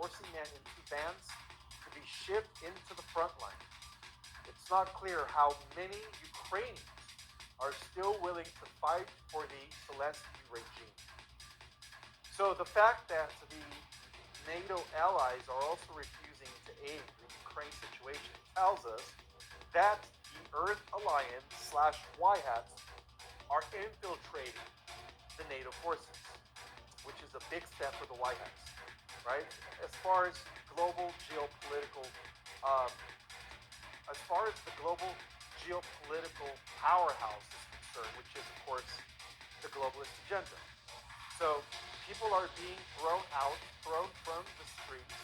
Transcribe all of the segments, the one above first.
forcing men into vans to be shipped into the front line. It's not clear how many Ukrainians are still willing to fight for the Zelensky regime. So the fact that the NATO allies are also refusing to aid the Ukraine situation tells us that the Earth Alliance slash Whitehats are infiltrating the NATO forces, which is a big step for the Whitehats, right? As far as global geopolitical, um, as far as the global geopolitical powerhouse is concerned, which is of course the globalist agenda. So people are being thrown from the streets.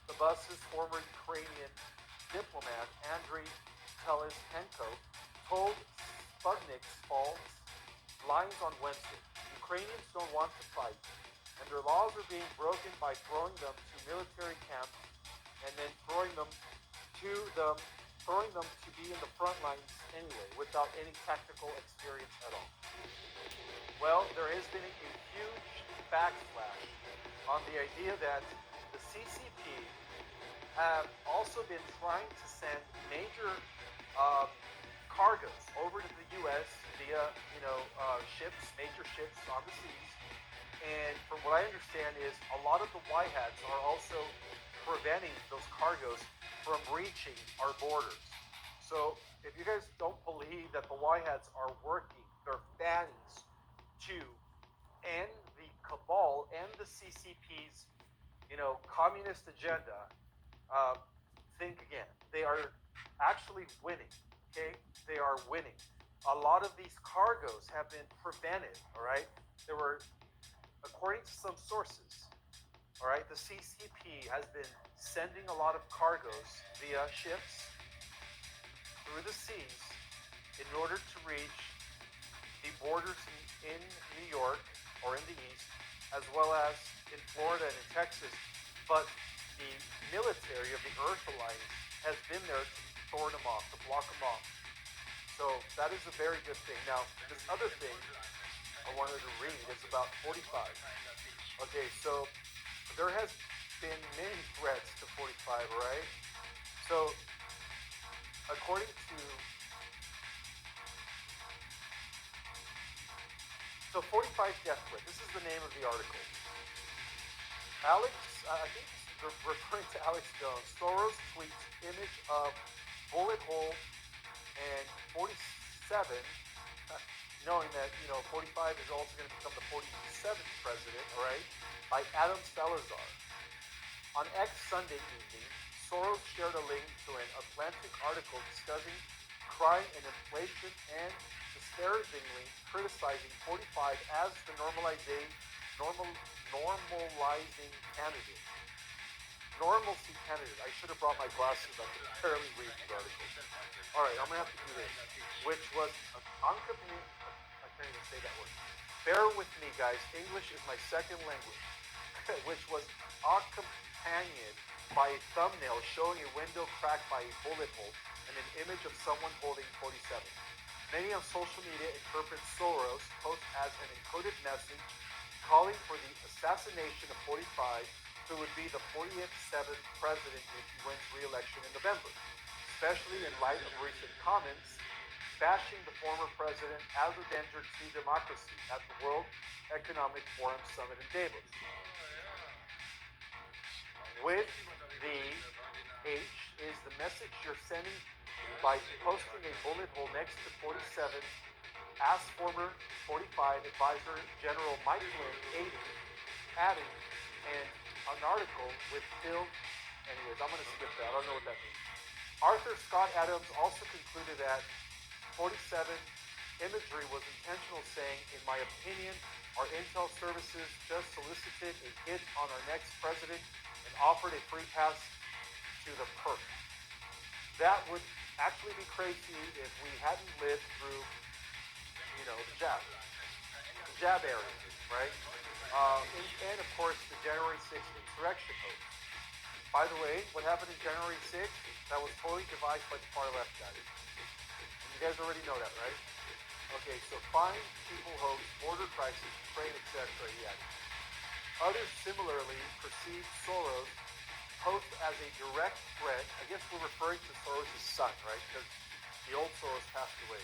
The bus's former Ukrainian diplomat Andriy Teleshenko told Sputnik's False Lines on Wednesday. Ukrainians don't want to fight, and their laws are being broken by throwing them to military camps and then throwing them to be in the front lines anyway, without any technical experience at all. Well, there has been a huge backslash on the idea that the CCP have also been trying to send major cargoes over to the U.S. via, ships, major ships on the seas. And from what I understand is a lot of the Whitehats are also preventing those cargoes from reaching our borders. So if you guys don't believe that the Whitehats are working their fannies to end the cabal and the CCP's, communist agenda, uh, think again. They are actually winning. Okay, they are winning. A lot of these cargoes have been prevented. All right, there were, according to some sources, all right, the CCP has been sending a lot of cargoes via ships through the seas in order to reach the borders in New York or in the east, as well as in Florida and in Texas. But the military of the Earth Alliance has been there to thwart them off, to block them off. So that is a very good thing. Now, this other thing I wanted to read is about 45. Okay, so there has been many threats to 45, right? So, according to 45 death threat. This is the name of the article. Alex, I think referring to Alex Jones. Soros tweets image of bullet hole and 47, knowing that 45 is also going to become the 47th president, all right? By Adam Salazar. On X Sunday evening, Soros shared a link to an Atlantic article discussing crime and inflation and disparagingly criticizing 45 as the normalizing candidate. Normalcy candidate. I should have brought my glasses. I could barely read the article. All right, I'm going to have to do this. Which was accompanied. I can't even say that word. Bear with me, guys. English is my second language. Which was accompanied by a thumbnail showing a window cracked by a bullet hole and an image of someone holding 47. Many on social media interpret Soros' post as an encoded message calling for the assassination of 45, who would be the 47th president if he wins re-election in November, especially in light of recent comments bashing the former president as a danger to democracy at the World Economic Forum Summit in Davos. With the H is the message you're sending by posting a bullet hole next to 47, as former 45 advisor General Mike Flynn adding, and an article with Phil. Anyways, I'm going to skip that. I don't know what that means. Arthur Scott Adams also concluded that 47 imagery was intentional, saying, in my opinion, our intel services just solicited a hit on our next president and offered a free pass to the perp. That would actually be crazy if we hadn't lived through, the jab era, right? And of course, the January 6th insurrection hoax. By the way, what happened in January 6th? That was totally devised by the far left guys. And you guys already know that, right? Okay, so fine, people hoax, border crisis, Ukraine, etc. Yeah. Others similarly perceived Soros posed as a direct threat. I guess we're referring to Soros' son, right? Because the old Soros passed away.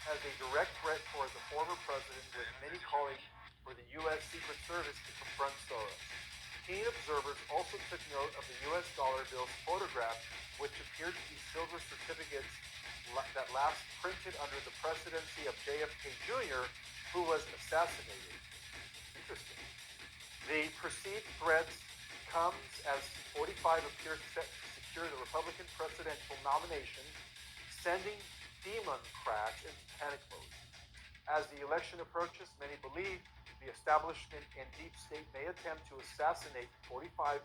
As a direct threat towards the former president, with many calling for the U.S. Secret Service to confront Soros. Keen observers also took note of the U.S. dollar bill's photograph, which appeared to be silver certificates that last printed under the presidency of JFK Jr., who was assassinated. Interesting. The perceived threats comes as 45 appears set to secure the Republican presidential nomination, sending Democrats into panic mode. As the election approaches, many believe the establishment and deep state may attempt to assassinate 45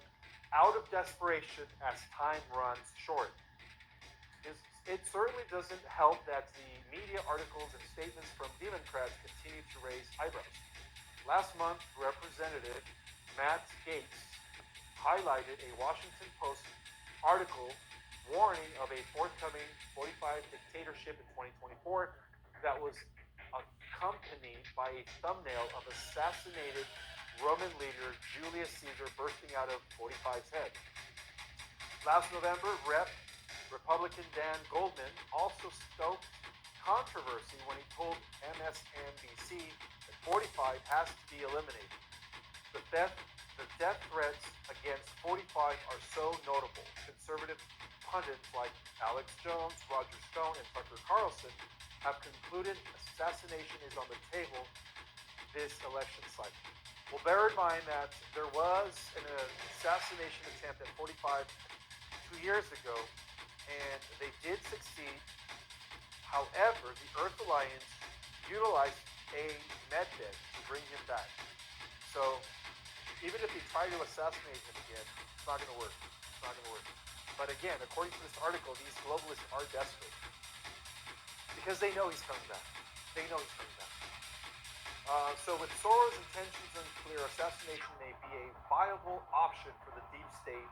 out of desperation as time runs short. It certainly doesn't help that the media articles and statements from Democrats continue to raise eyebrows. Last month, Representative Matt Gaetz highlighted a Washington Post article warning of a forthcoming 45 dictatorship in 2024 that was accompanied by a thumbnail of assassinated Roman leader Julius Caesar bursting out of 45's head. Last November, Republican Dan Goldman also stoked controversy when he told MSNBC that 45 has to be eliminated. The death threats against 45 are so notable. Conservative pundits like Alex Jones, Roger Stone, and Tucker Carlson have concluded assassination is on the table this election cycle. Well, bear in mind that there was an assassination attempt at 45 2 years ago, and they did succeed. However, the Earth Alliance utilized a medbed to bring him back. So even if they try to assassinate him again, it's not going to work. It's not going to work. But again, according to this article, these globalists are desperate because they know he's coming back. They know he's coming back. So with Soros' intentions unclear, assassination may be a viable option for the deep state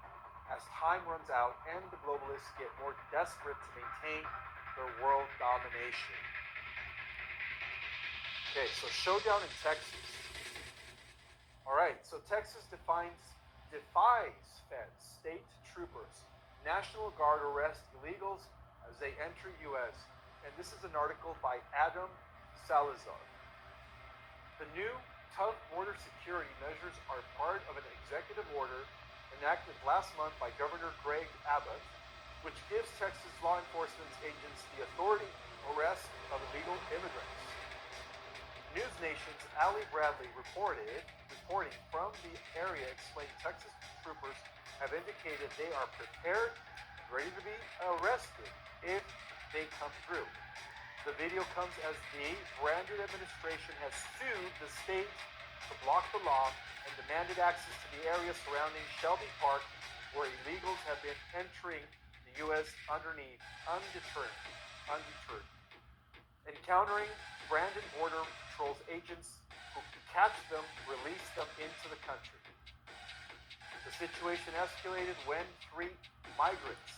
as time runs out and the globalists get more desperate to maintain their world domination. Okay, so showdown in Texas. All right, so Texas defies feds, state troopers, National Guard arrest illegals as they enter U.S. And this is an article by Adam Salazar. The new tough border security measures are part of an executive order enacted last month by Governor Greg Abbott, which gives Texas law enforcement agents the authority to arrest of illegal immigrants. News Nation's Ali Bradley reporting from the area explained Texas troopers have indicated they are prepared and ready to be arrested if they come through. The video comes as the branded administration has sued the state to block the law and demanded access to the area surrounding Shelby Park, where illegals have been entering the U.S. undeterred. Encountering Brandon Border Patrol's agents who catch them, release them into the country. The situation escalated when 3 migrants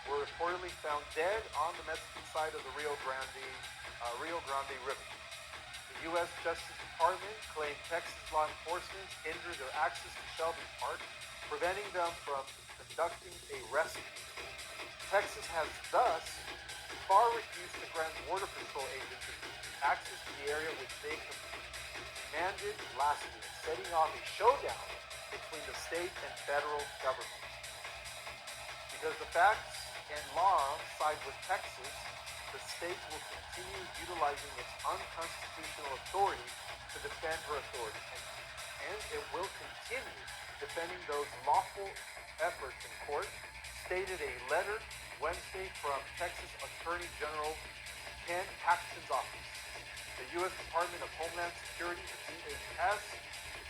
were reportedly found dead on the Mexican side of the Rio Grande River. The U.S. Justice Department claimed Texas law enforcement hindered their access to Shelby Park, preventing them from conducting a rescue. Texas has thus far refused to grant Border Patrol agents access to the area which they commanded last week, setting off a showdown between the state and federal government. Because the facts and law side with Texas, the state will continue utilizing its unconstitutional authority to defend her authority, and it will continue defending those lawful efforts in court, stated a letter Wednesday from Texas Attorney General Ken Paxton's office. The U.S. Department of Homeland Security, the DHS,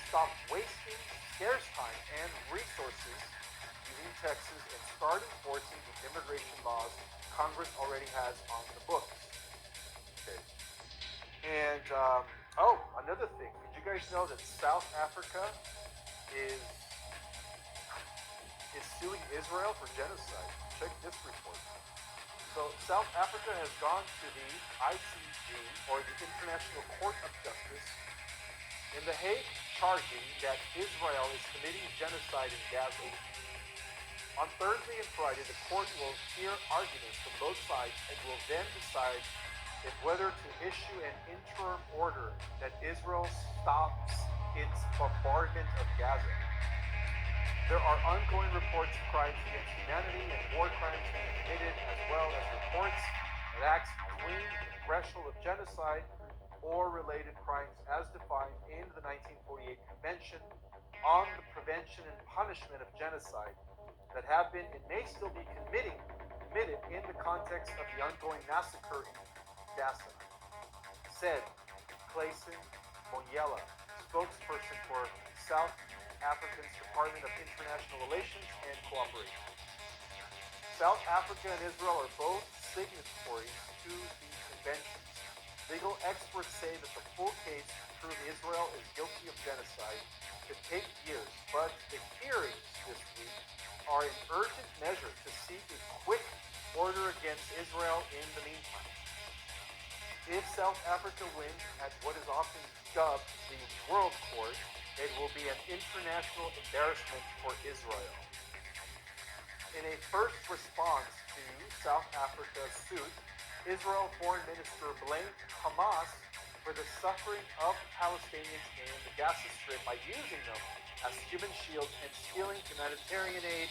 stopped wasting scarce time and resources using Texas and start enforcing the immigration laws Congress already has on the books. Okay. And, another thing. Did you guys know that South Africa is suing Israel for genocide? Check this report. So South Africa has gone to the ICJ, or the International Court of Justice, in The Hague, charging that Israel is committing genocide in Gaza. On Thursday and Friday, the court will hear arguments from both sides and will then decide if whether to issue an interim order that Israel stops its bombardment of Gaza. There are ongoing reports of crimes against humanity and war crimes being committed, as well as reports that acts between the threshold of genocide or related crimes as defined in the 1948 Convention on the Prevention and Punishment of Genocide that have been and may still be committed in the context of the ongoing massacre in Gaza, said Clayson Monyela, spokesperson for South Africa's Department of International Relations and Cooperation. South Africa and Israel are both signatories to the convention. Legal experts say that the full case to prove Israel is guilty of genocide could take years, but the hearings this week are an urgent measure to seek a quick order against Israel in the meantime. If South Africa wins at what is often dubbed the World Court, it will be an international embarrassment for Israel. In a first response to South Africa's suit, Israel Foreign Minister blamed Hamas for the suffering of Palestinians in the Gaza Strip by using them as human shields and stealing humanitarian aid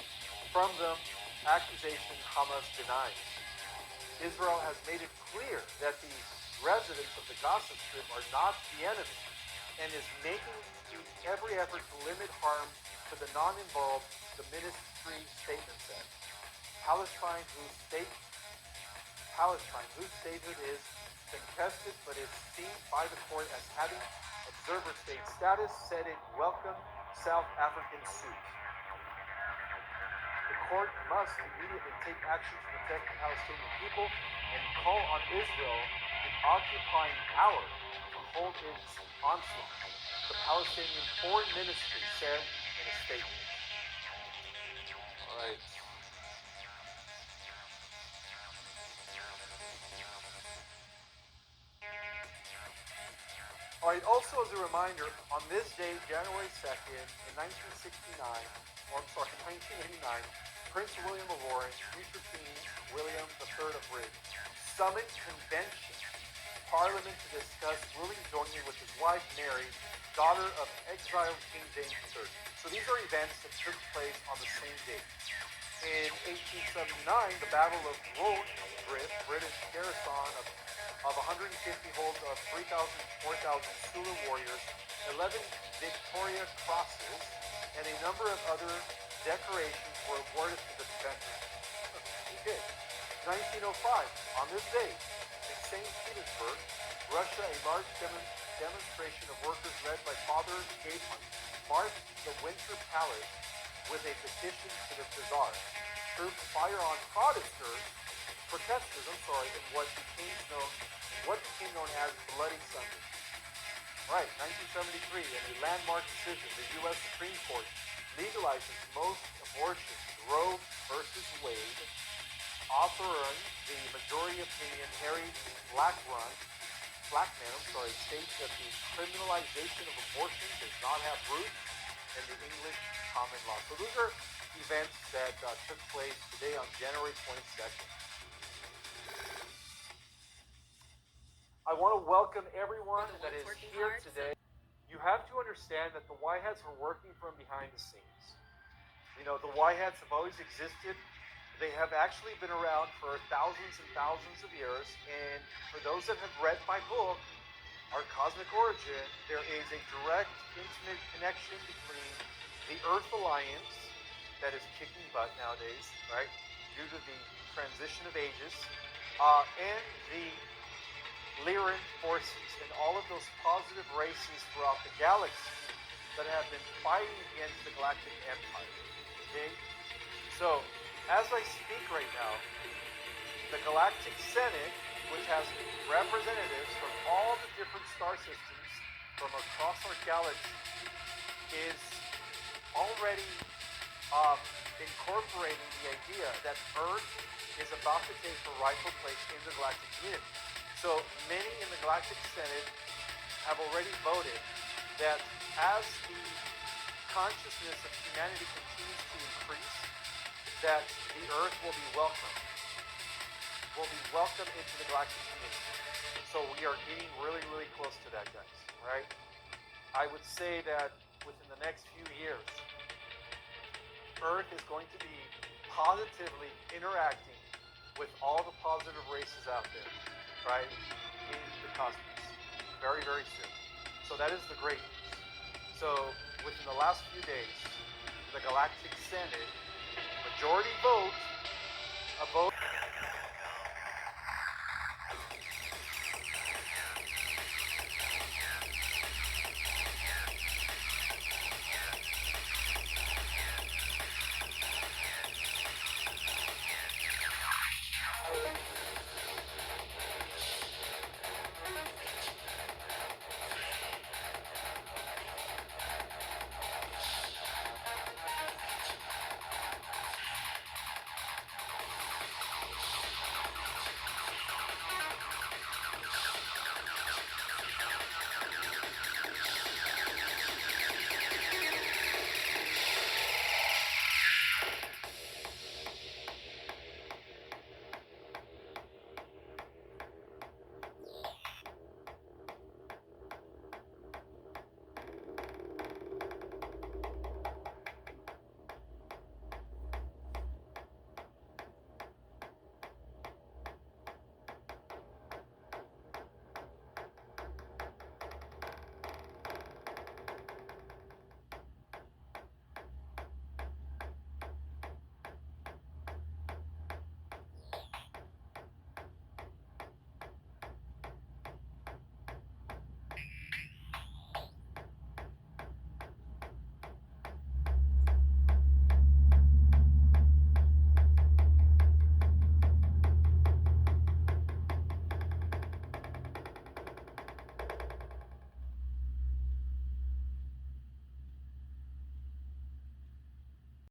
from them, accusation Hamas denies. Israel has made it clear that the residents of the Gaza Strip are not the enemy and is making every effort to limit harm to the non-involved, the ministry statement said. Palestine, whose statehood is contested but is seen by the court as having observer state status, said it welcomed South African suit. The court must immediately take action to protect the Palestinian people and call on Israel, the occupying power, to hold its onslaught, the Palestinian Foreign Ministry said in a statement. All right. All right, also as a reminder, on this day, January 2nd, in 1989, Prince William of Orange, future King William III of Britain, summoned convention Parliament to discuss ruling jointly with his wife Mary, daughter of exiled King James III. So these are events that took place on the same day. In 1879, the Battle of Wood, British garrison of 150 holds of 3,000 to 4,000 Sulu warriors, 11 Victoria Crosses, and a number of other decorations were awarded to the defenders. Okay. 1905, on this day, in St. Petersburg, Russia, a large demonstration of workers led by Father Gapon marched the Winter Palace with a petition to the Tsar. Troops fire on protesters, in what became known as Bloody Sunday. Right, 1973, in a landmark decision, the U.S. Supreme Court legalizes most abortions. Roe versus Wade, authoring the majority opinion, Harry Blackman, states that the criminalization of abortion does not have roots in the English common law. So those are events that took place today on January 22nd. I want to welcome everyone that is here today. You have to understand that the Whitehats are working from behind the scenes. You know, the Whitehats have always existed. They have actually been around for thousands and thousands of years. And for those that have read my book, Our Cosmic Origin, there is a direct, intimate connection between the Earth Alliance that is kicking butt nowadays, right, due to the transition of ages, and the Lyran forces and all of those positive races throughout the galaxy that have been fighting against the Galactic Empire. Okay? So, as I speak right now, the Galactic Senate, which has representatives from all the different star systems from across our galaxy, is already incorporating the idea that Earth is about to take her rightful place in the galactic community. So many in the Galactic Senate have already voted that as the consciousness of humanity continues to increase, that the Earth will be welcomed into the galactic community. So we are getting really, really close to that, guys. Right? I would say that within the next few years, Earth is going to be positively interacting with all the positive races out there, right, in the cosmos, very, very soon. So that is the great news. So within the last few days, the Galactic Senate, majority vote, a vote